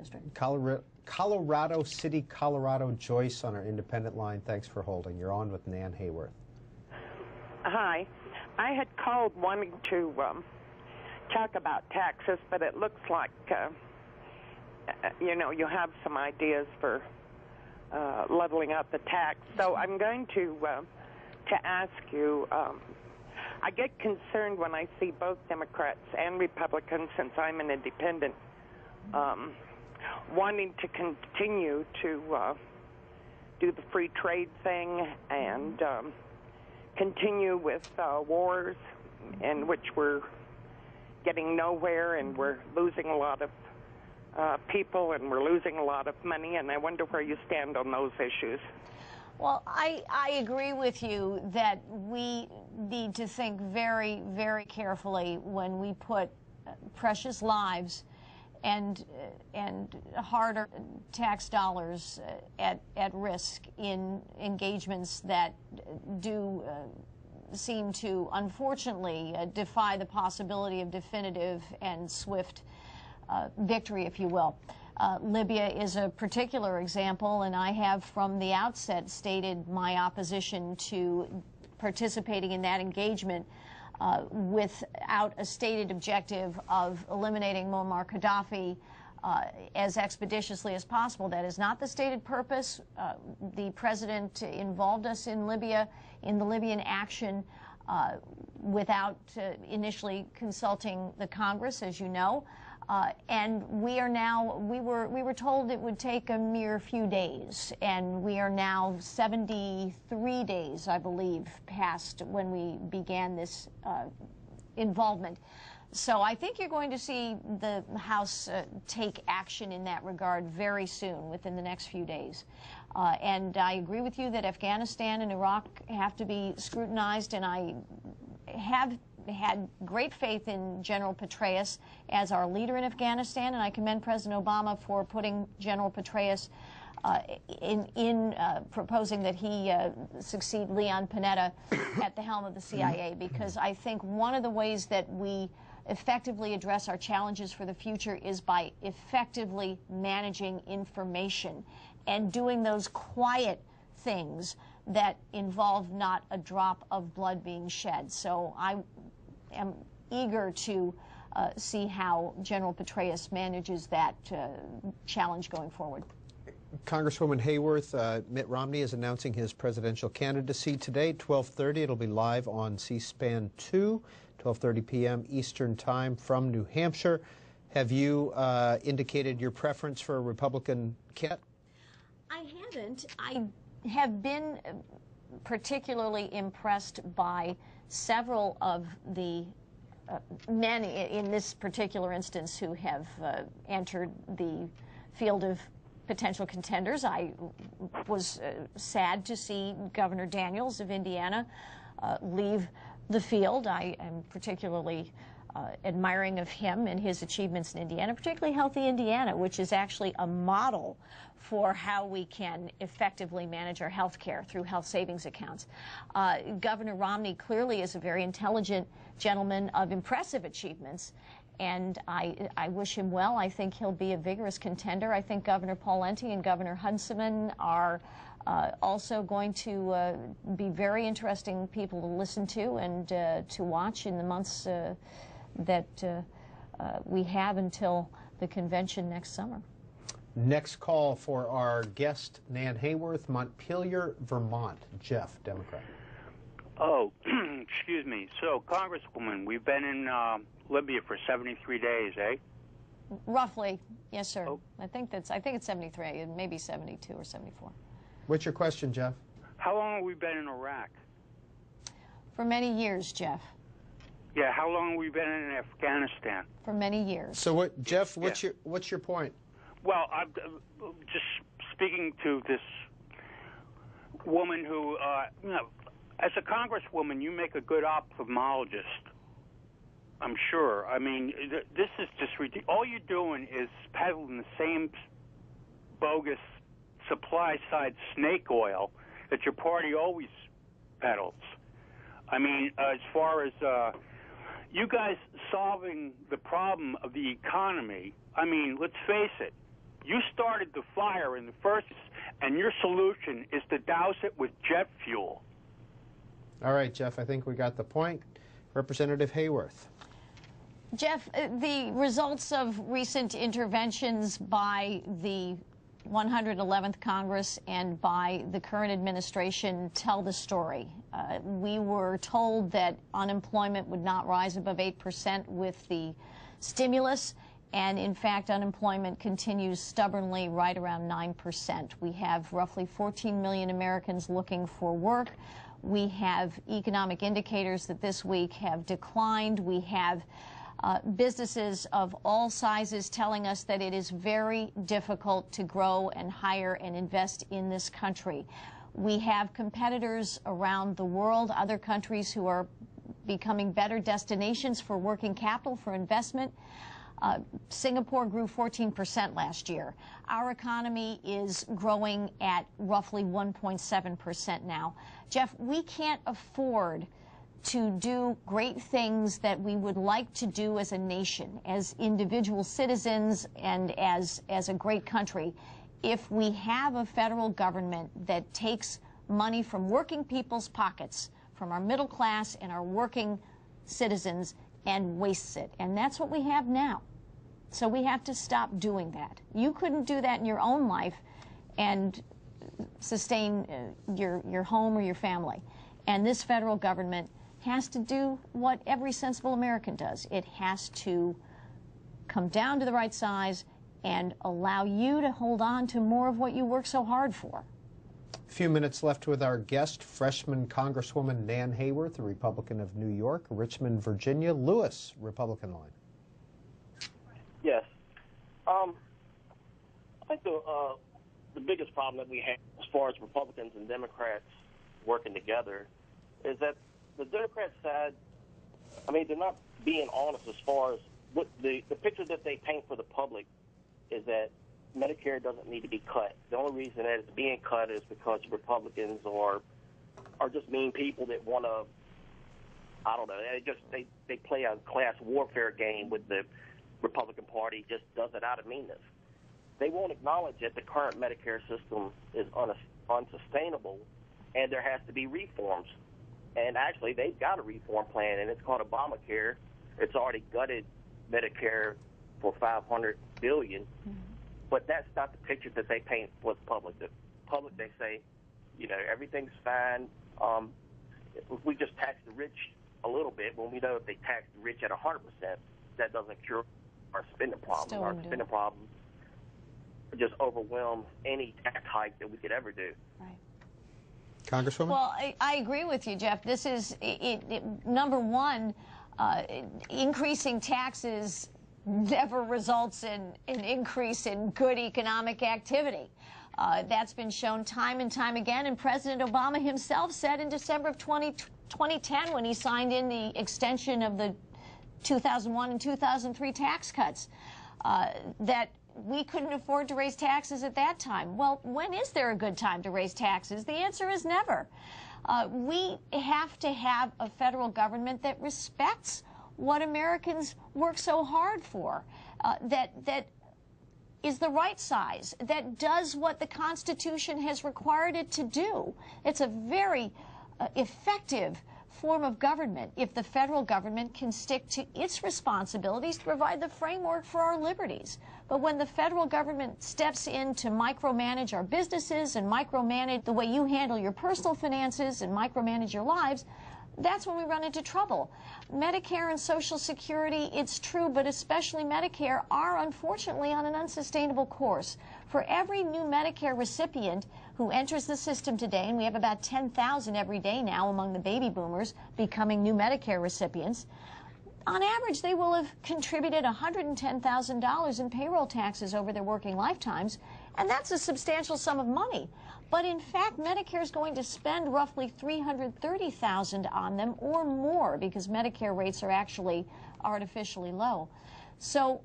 District. Colorado City, Colorado. Joyce on our independent line. Thanks for holding. You're on with Nan Hayworth. Hi. I had called wanting to talk about taxes, but it looks like, you have some ideas for leveling out the tax. So I'm going to ask you, I get concerned when I see both Democrats and Republicans, since I'm an independent, wanting to continue to do the free trade thing and continue with wars in which we're getting nowhere and we're losing a lot of people and we're losing a lot of money, and I wonder where you stand on those issues. Well, I agree with you that we need to think very, very carefully when we put precious lives and harder tax dollars at risk in engagements that do seem to, unfortunately, defy the possibility of definitive and swift victory, if you will. Libya is a particular example, and I have from the outset stated my opposition to participating in that engagement without a stated objective of eliminating Muammar Gaddafi as expeditiously as possible. That is not the stated purpose. The president involved us in Libya, in the Libyan action, without initially consulting the Congress, as you know. And we were told it would take a mere few days, and we are now 73 days, I believe, past when we began this involvement. So I think you're going to see the House take action in that regard very soon, within the next few days. And I agree with you that Afghanistan and Iraq have to be scrutinized, and I have had great faith in General Petraeus as our leader in Afghanistan, and I commend President Obama for putting General Petraeus in proposing that he succeed Leon Panetta at the helm of the CIA, because I think one of the ways that we effectively address our challenges for the future is by effectively managing information and doing those quiet things that involve not a drop of blood being shed. So I am eager to see how General Petraeus manages that challenge going forward. Congresswoman Hayworth, Mitt Romney is announcing his presidential candidacy today, 12:30. It'll be live on C-SPAN 2, 12:30 p.m. Eastern Time from New Hampshire. Have you indicated your preference for a Republican candidate? I haven't. I have been particularly impressed by several of the men in this particular instance who have entered the field of potential contenders. I was sad to see Governor Daniels of Indiana leave the field. I am particularly admiring of him and his achievements in Indiana, particularly Healthy Indiana, which is actually a model for how we can effectively manage our health care through health savings accounts. Governor Romney clearly is a very intelligent gentleman of impressive achievements, and I wish him well. I think he'll be a vigorous contender. I think Governor Pawlenty and Governor Huntsman are also going to be very interesting people to listen to and to watch in the months that we have until the convention next summer. Next call for our guest, Nan Hayworth, Montpelier, Vermont. Jeff, Democrat. Oh, excuse me. So, Congresswoman, we've been in Libya for 73 days, eh? Roughly, yes, sir. Oh. I think it's 73. It may be 72 or 74. What's your question, Jeff? How long have we been in Iraq? For many years, Jeff. Yeah, how long have we been in Afghanistan? For many years. So, what, Jeff? What's your point? Well, I'm just speaking to this woman who, as a congresswoman, you make a good ophthalmologist. I'm sure. I mean, this is just ridiculous. All you're doing is peddling the same bogus supply-side snake oil that your party always peddles. I mean, as far as you guys solving the problem of the economy, I mean, let's face it, You started the fire in the first, and your solution is to douse it with jet fuel. All right, Jeff, I think we got the point. Representative Hayworth. Jeff, the results of recent interventions by the 111th Congress and by the current administration tell the story. We were told that unemployment would not rise above 8% with the stimulus, and in fact unemployment continues stubbornly right around 9%. We have roughly 14 million Americans looking for work. We have economic indicators that this week have declined. We have businesses of all sizes telling us that it is very difficult to grow and hire and invest in this country. We have competitors around the world, other countries who are becoming better destinations for working capital, for investment. Singapore grew 14% last year. Our economy is growing at roughly 1.7% now. Jeff, we can't afford to do great things that we would like to do as a nation, as individual citizens, and as a great country, if we have a federal government that takes money from working people's pockets, from our middle class and our working citizens, and wastes it. And that's what we have now. So we have to stop doing that. You couldn't do that in your own life and sustain your home or your family. And this federal government has to do what every sensible American does. It has to come down to the right size and allow you to hold on to more of what you work so hard for. A few minutes left with our guest, freshman Congresswoman Nan Hayworth, a Republican of New York, Richmond, Virginia. Lewis, Republican line. Yes. I think the biggest problem that we have as far as Republicans and Democrats working together is that the Democrat side, I mean, they're not being honest as far as what the picture that they paint for the public is that Medicare doesn't need to be cut. The only reason that it's being cut is because Republicans are just mean people that want to, I don't know, they play a class warfare game with the Republican Party, just does it out of meanness. They won't acknowledge that the current Medicare system is unsustainable and there has to be reforms. And actually, they've got a reform plan, and it's called Obamacare. It's already gutted Medicare for $500 billion. Mm-hmm. But that's not the picture that they paint for the public. The public, they say, you know, everything's fine. If we just tax the rich a little bit, when we know if they tax the rich at 100%, that doesn't cure our spending problem. Our spending problem just overwhelms any tax hike that we could ever do. Right. Congresswoman? Well, I agree with you, Jeff. This is, number one, increasing taxes never results in an increase in good economic activity. That's been shown time and time again, and President Obama himself said in December of 2010 when he signed in the extension of the 2001 and 2003 tax cuts that we couldn't afford to raise taxes at that time. Well, when is there a good time to raise taxes? The answer is never. We have to have a federal government that respects what Americans work so hard for, that is the right size, that does what the Constitution has required it to do. It's a very effective form of government if the federal government can stick to its responsibilities to provide the framework for our liberties. But when the federal government steps in to micromanage our businesses and micromanage the way you handle your personal finances and micromanage your lives, that's when we run into trouble. Medicare and Social Security, it's true, but especially Medicare, are unfortunately on an unsustainable course. For every new Medicare recipient who enters the system today, and we have about 10,000 every day now among the baby boomers becoming new Medicare recipients, on average they will have contributed $110,000 in payroll taxes over their working lifetimes, and that's a substantial sum of money. But in fact, Medicare is going to spend roughly $330,000 on them or more because Medicare rates are actually artificially low. So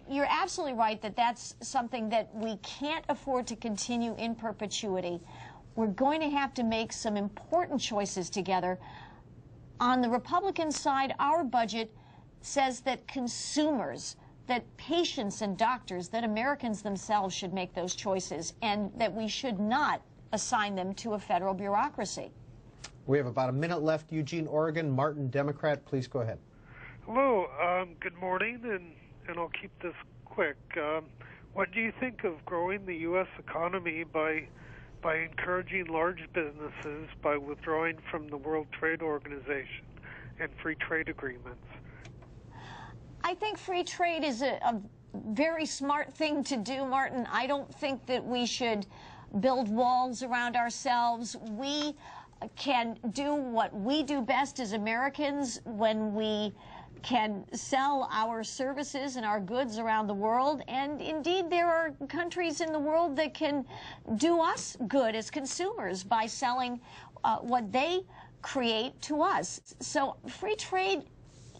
you're absolutely right that that's something that we can't afford to continue in perpetuity. We're going to have to make some important choices together. On the Republican side, our budget says that consumers that patients and doctors, that Americans themselves should make those choices, and that we should not assign them to a federal bureaucracy. We have about a minute left. Eugene, Oregon. Martin, Democrat. Please go ahead. Hello. Good morning, and I'll keep this quick. What do you think of growing the U.S. economy by encouraging large businesses by withdrawing from the World Trade Organization and free trade agreements? I think free trade is a very smart thing to do, Martin. I don't think that we should build walls around ourselves. We can do what we do best as Americans when we can sell our services and our goods around the world. And indeed, there are countries in the world that can do us good as consumers by selling what they create to us. So free trade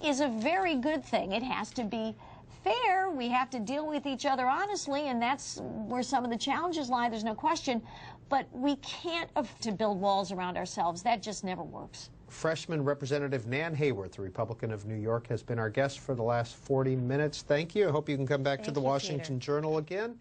is a very good thing. It has to be fair. We have to deal with each other honestly, and that's where some of the challenges lie, there's no question. But we can't afford to build walls around ourselves. That just never works. Freshman Representative Nan Hayworth, the Republican of New York, has been our guest for the last 40 minutes. Thank you. I hope you can come back to the Washington Journal again.